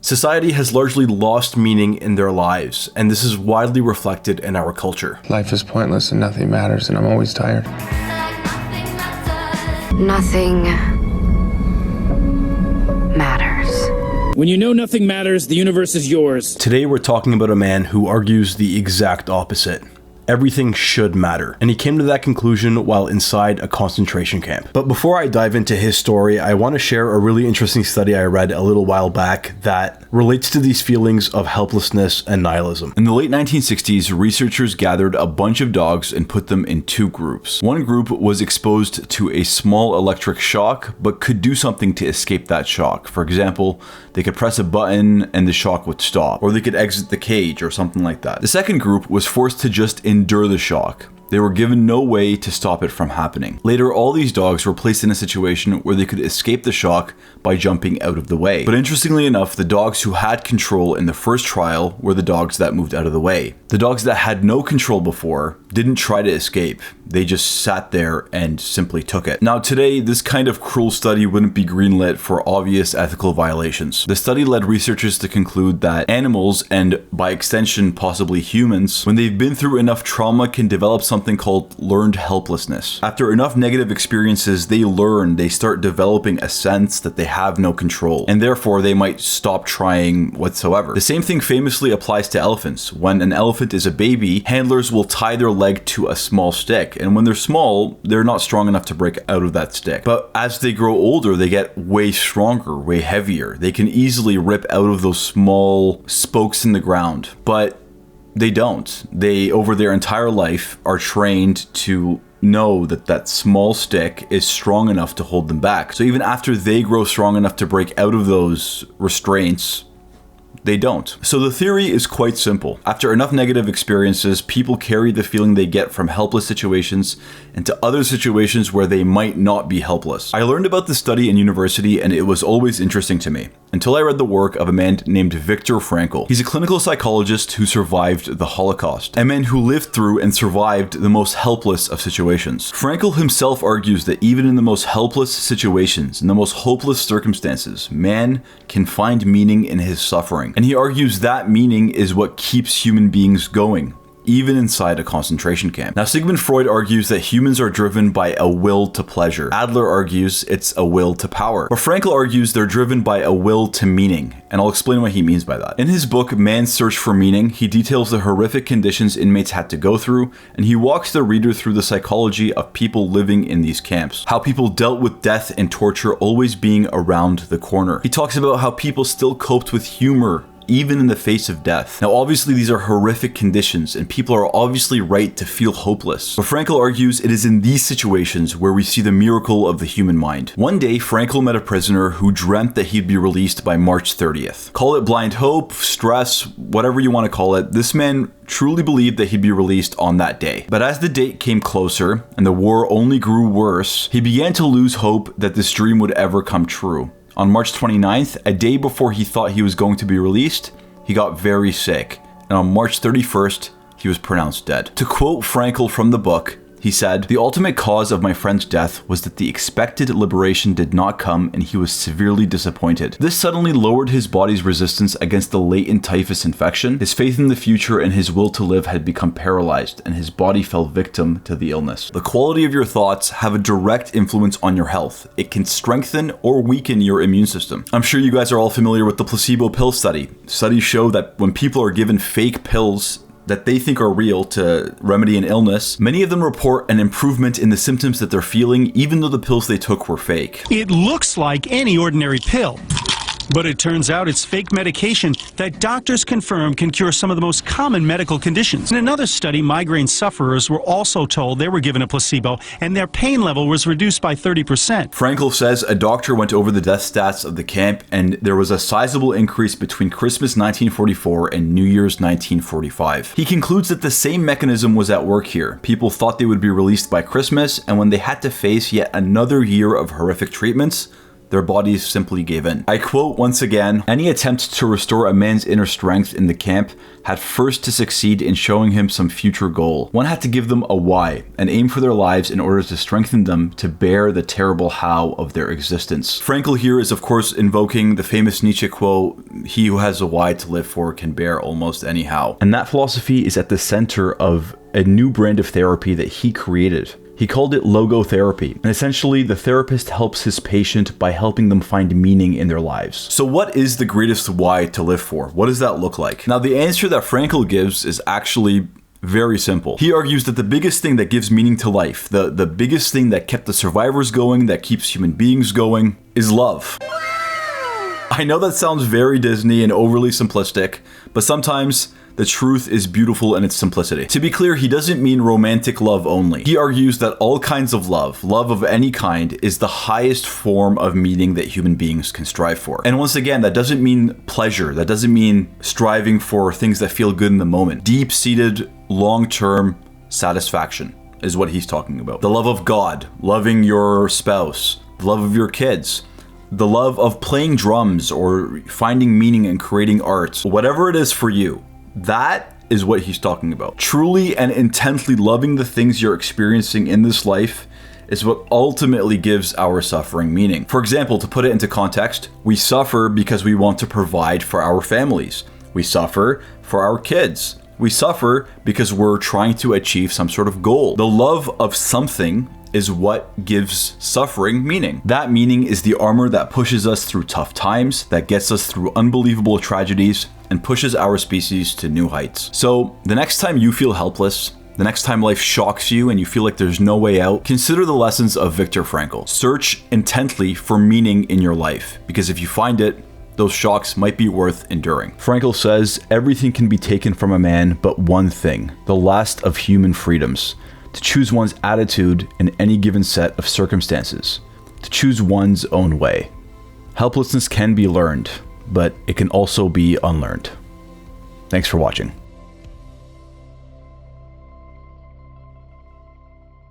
Society has largely lost meaning in their lives, and this is widely reflected in our culture. Life is pointless and nothing matters, and I'm always tired. Nothing matters. When you know nothing matters, the universe is yours. Today we're talking about a man who argues the exact opposite. Everything should matter. And he came to that conclusion while inside a concentration camp. But before I dive into his story, I want to share a really interesting study I read a little while back that relates to these feelings of helplessness and nihilism. In the late 1960s, researchers gathered a bunch of dogs and put them in two groups. One group was exposed to a small electric shock, but could do something to escape that shock. For example, they could press a button and the shock would stop, or they could exit the cage or something like that. The second group was forced to just endure the shock. They were given no way to stop it from happening. Later, all these dogs were placed in a situation where they could escape the shock by jumping out of the way. But interestingly enough, the dogs who had control in the first trial were the dogs that moved out of the way. The dogs that had no control before didn't try to escape. They just sat there and simply took it. Now today, this kind of cruel study wouldn't be greenlit for obvious ethical violations. The study led researchers to conclude that animals, and by extension possibly humans, when they've been through enough trauma can develop something called learned helplessness. After enough negative experiences, they start developing a sense that they have no control, and therefore they might stop trying whatsoever. The same thing famously applies to elephants. When an elephant is a baby, handlers will tie their leg to a small stick, and when they're small, they're not strong enough to break out of that stick. But as they grow older, they get way stronger, way heavier. They can easily rip out of those small spokes in the ground, but they don't. They, over their entire life, are trained to know that that small stick is strong enough to hold them back. So even after they grow strong enough to break out of those restraints, they don't. So the theory is quite simple. After enough negative experiences, people carry the feeling they get from helpless situations into other situations where they might not be helpless. I learned about this study in university, and it was always interesting to me, until I read the work of a man named Viktor Frankl. He's a clinical psychologist who survived the Holocaust, a man who lived through and survived the most helpless of situations. Frankl himself argues that even in the most helpless situations, in the most hopeless circumstances, man can find meaning in his suffering. And he argues that meaning is what keeps human beings going, even inside a concentration camp. Now, Sigmund Freud argues that humans are driven by a will to pleasure. Adler argues it's a will to power. But Frankl argues they're driven by a will to meaning, and I'll explain what he means by that. In his book, Man's Search for Meaning, he details the horrific conditions inmates had to go through, and he walks the reader through the psychology of people living in these camps, how people dealt with death and torture always being around the corner. He talks about how people still coped with humor even in the face of death. Now, obviously, these are horrific conditions, and people are obviously right to feel hopeless. But Frankl argues it is in these situations where we see the miracle of the human mind. One day, Frankl met a prisoner who dreamt that he'd be released by March 30th. Call it blind hope, stress, whatever you want to call it, this man truly believed that he'd be released on that day. But as the date came closer, and the war only grew worse, he began to lose hope that this dream would ever come true. On March 29th, a day before he thought he was going to be released, he got very sick, and on March 31st, he was pronounced dead. To quote Frankl from the book, he said, "The ultimate cause of my friend's death was that the expected liberation did not come, and he was severely disappointed. This suddenly lowered his body's resistance against the latent typhus infection. His faith in the future and his will to live had become paralyzed, and his body fell victim to the illness." The quality of your thoughts have a direct influence on your health. It can strengthen or weaken your immune system. I'm sure you guys are all familiar with the placebo pill study. Studies show that when people are given fake pills that they think are real to remedy an illness, many of them report an improvement in the symptoms that they're feeling, even though the pills they took were fake. It looks like any ordinary pill, but it turns out it's fake medication that doctors confirm can cure some of the most common medical conditions. In another study, migraine sufferers were also told they were given a placebo and their pain level was reduced by 30%. Frankl says a doctor went over the death stats of the camp, and there was a sizable increase between Christmas 1944 and New Year's 1945. He concludes that the same mechanism was at work here. People thought they would be released by Christmas, and when they had to face yet another year of horrific treatments, Their bodies simply gave in. I quote once again, "Any attempt to restore a man's inner strength in the camp had first to succeed in showing him some future goal. One had to give them a why, an aim for their lives in order to strengthen them to bear the terrible how of their existence." Frankl here is of course invoking the famous Nietzsche quote, "He who has a why to live for can bear almost any how." And that philosophy is at the center of a new brand of therapy that he created. He called it logotherapy, and essentially the therapist helps his patient by helping them find meaning in their lives. So what is the greatest why to live for? What does that look like? Now the answer that Frankl gives is actually very simple. He argues that the biggest thing that gives meaning to life, the biggest thing that kept the survivors going, that keeps human beings going, is love. I know that sounds very Disney and overly simplistic, but sometimes the truth is beautiful in its simplicity. To be clear, he doesn't mean romantic love only. He argues that all kinds of love of any kind, is the highest form of meaning that human beings can strive for. And once again, that doesn't mean pleasure. That doesn't mean striving for things that feel good in the moment. Deep-seated, long-term satisfaction is what he's talking about. The love of God, loving your spouse, the love of your kids, the love of playing drums or finding meaning in creating art, whatever it is for you. That is what he's talking about. Truly and intently loving the things you're experiencing in this life is what ultimately gives our suffering meaning. For example, to put it into context, we suffer because we want to provide for our families. We suffer for our kids. We suffer because we're trying to achieve some sort of goal. The love of something is what gives suffering meaning. That meaning is the armor that pushes us through tough times, that gets us through unbelievable tragedies, and pushes our species to new heights. So the next time you feel helpless, the next time life shocks you and you feel like there's no way out, consider the lessons of Viktor Frankl. Search intently for meaning in your life, because if you find it, those shocks might be worth enduring. Frankl says, "Everything can be taken from a man but one thing, the last of human freedoms. To choose one's attitude in any given set of circumstances. To choose one's own way. Helplessness can be learned, but it can also be unlearned." Thanks for watching.